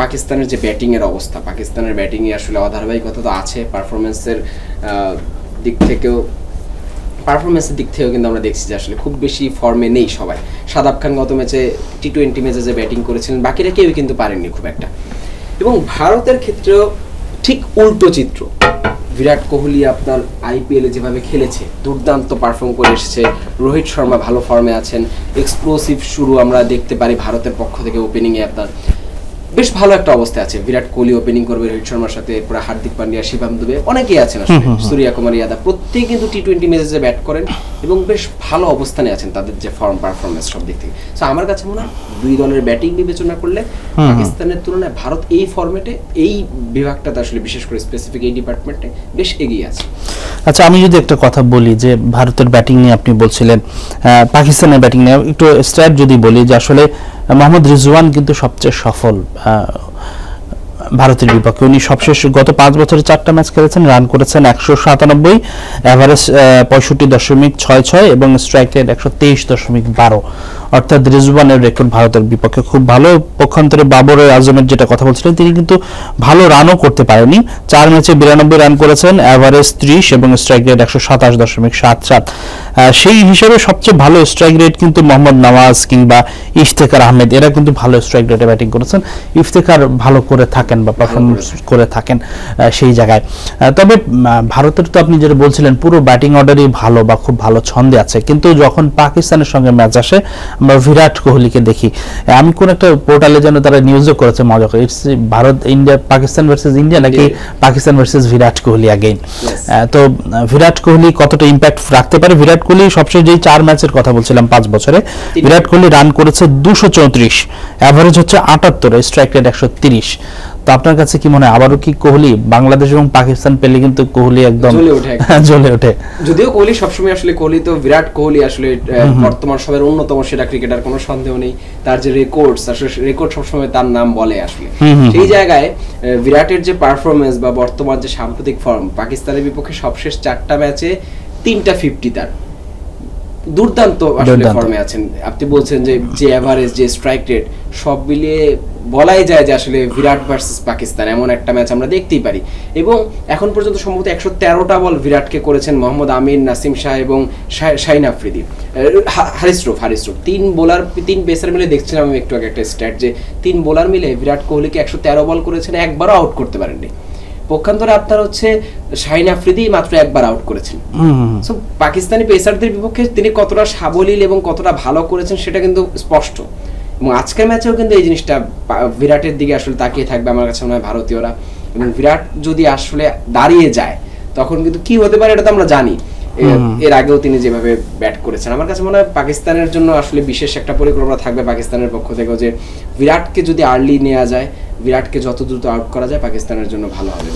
পাকিস্তানের যে ব্যাটিং এর অবস্থা, পাকিস্তানের ব্যাটিং এ আসলে অধারাবাহিকতা তো আছে, পারফরমেন্সের দিক থেকেও কিন্তু আমরা দেখছি যে আসলে খুব বেশি ফর্মে নেই সবাই। শাদাব খান গত ম্যাচে টি-20 ম্যাচে যে ব্যাটিং করেছিলেন, বাকিরা কেউ কিন্তু পারেননি খুব একটা। এবং ভারতের ক্ষেত্রেও ঠিক উল্টো চিত্র। বিরাট কোহলি আপনার আইপিএলে যেভাবে খেলেছে, দুর্দান্ত পারফর্ম করে এসেছে। রোহিত শর্মা ভালো ফর্মে আছেন, এক্সপ্লোসিভ শুরু আমরা দেখতে পারি ভারতের পক্ষ থেকে। ওপেনিংয়ে আপনার বেশ ভালো একটা অবস্থায় আছে। বিরাট কোহলি ওপেনিং করবে রোহিত শর্মার সাথে, পুরো হার্দিক পান্ডিয়া, শিবম দুবে, অনেকেই আছেন আসলে, সূর্য কুমার যাদব, প্রত্যেকে কিন্তু টি-20 ম্যাচে ব্যাট করেন এবং বেশ ভালো অবস্থানে আছেন তাদের যে ফর্ম পারফরমেন্স সব দিক থেকে। সো আমার কাছে মনে হয় দুই দলের ব্যাটিং বিবেচনা করলে পাকিস্তানের তুলনায় ভারত এই ফরম্যাটে, এই বিভাগটাতে আসলে বিশেষ করে স্পেসিফিক এই ডিপার্টমেন্টে বেশ এগিয়ে আছে। আচ্ছা, আমি যদি একটা কথা বলি যে ভারতের ব্যাটিং নিয়ে আপনি বলছিলেন, পাকিস্তানের ব্যাটিং নিয়ে একটু স্ট্যাট যদি বলি যে আসলে মোহাম্মদ রিজওয়ান কিন্তু সবচেয়ে সফল ভারতের বিপক্ষে। উনি সবশেষ গত 5 বছরে 4টা ম্যাচ খেলেছেন, রান করেছেন 197, এভারেজ 65.66 এবং স্ট্রাইক রেট 123.12। অর্থাৎ রিজওয়ানের রেকর্ড ভারতের বিপক্ষে খুব ভালো। পক্ষান্তরে বাবর আজমের যেটা কথা বলছিলেন, তিনি কিন্তু ভালো রানও করতে পারেনি। 4 ম্যাচে 92 রান করেছেন, এভারেজ 30 এবং স্ট্রাইক রেট 127.77। সেই হিসেবে সবচেয়ে ভালো স্ট্রাইক রেট কিন্তু মোহাম্মদ নওয়াজ কিংবা ইফতেখার আহমেদ, এরা কিন্তু ভালো স্ট্রাইক রেটে ব্যাটিং করেছেন। ইফতেখার ভালো করে থাকেন বা পারফরমেন্স করে থাকেন সেই জায়গায়। তবে ভারতের তো আপনি যেটা বলছিলেন পুরো ব্যাটিং অর্ডারই ভালো বা খুব ভালো ছন্দে আছে, কিন্তু যখন পাকিস্তানের সঙ্গে ম্যাচ আসে আমরা বিরাট কোহলিকে দেখি। আমি কোন একটা পোর্টালে যেন তারা নিউজও করেছে মজা করে, it's Bharat India, Pakistan versus India নাকি পাকিস্তান ভার্সেস বিরাট কোহলি অ্যাগেইন। তো বিরাট কোহলি কতটা ইম্প্যাক্ট রাখতে পারে? বিরাট কোহলি সবশেষ যেই 4 ম্যাচের কথা বলছিলাম 5 বছরে, বিরাট কোহলি রান করেছে 234, এভারেজ হচ্ছে 78, স্ট্রাইক রেট 130। তো আপনার কাছে কি মনে হয় আবারও কি কোহলি বাংলাদেশ এবং পাকিস্তান পেলে কিন্তু কোহলি একদম জ্বলে ওঠে? যদিও কোহলি সবসময় আসলে, কোহলি তো বিরাট কোহলি আসলে বর্তমান সময়ের অন্যতম সেরা ক্রিকেটার, কোনো সন্দেহ নেই। তার যে রেকর্ডস, আসলে রেকর্ড সবসময় তার নাম বলে আসলে। সেই জায়গায় বিরাটের যে পারফরমেন্স বা বর্তমান যে সাম্প্রতিক ফর্ম, পাকিস্তানের বিপক্ষে সবশেষ 4টা ম্যাচে 3টা 50 তার, দুর্দান্ত আসলে ফর্মে আছেন। আপনি বলছেন যে এভারেজ, যে স্ট্রাইক রেট, সব মিলিয়ে বলাই যায় যে আসলে বিরাট ভার্সেস পাকিস্তান এমন একটা ম্যাচ আমরা দেখতেই পারি। এবং এখন পর্যন্ত সম্ভবত 113টা বল বিরাটকে করেছেন মোহাম্মদ আমির, নাসিম শাহ এবং শাহিন আফ্রিদি, হারিস রুফ। 3 পেসার মিলে দেখছিলাম আমি একটু আগে একটা স্ট্যাট, যে 3 বোলার মিলে বিরাট কোহলিকে 113 বল করেছেন, একবারও আউট করতে পারেননি। পক্ষান্তরে আপনার হচ্ছে শাহিন আফ্রিদি মাত্র একবার আউট করেছেন। সো পাকিস্তানি পেসারদের বিপক্ষে তিনি কতটা সাবলীল এবং কতটা ভালো করেছেন সেটা কিন্তু স্পষ্ট। এবং আজকের ম্যাচেও কিন্তু এই জিনিসটা বিরাটের দিকে আসলে তাকিয়ে থাকবে আমার কাছে মনে হয় ভারতীয়রা। এবং বিরাট যদি আসলে দাঁড়িয়ে যায় তখন কিন্তু কি হতে পারে এটা তো আমরা জানি। এর আগেও তিনি যেভাবে ব্যাট করেছেন, আমার কাছে মনে হয় পাকিস্তানের জন্য আসলে বিশেষ একটা পরিকল্পনা থাকবে পাকিস্তানের পক্ষ থেকে, যে বিরাটকে যদি আর্লি নেওয়া যায়, বিরাটকে যত দ্রুত আউট করা যায় পাকিস্তানের জন্য ভালো হবে।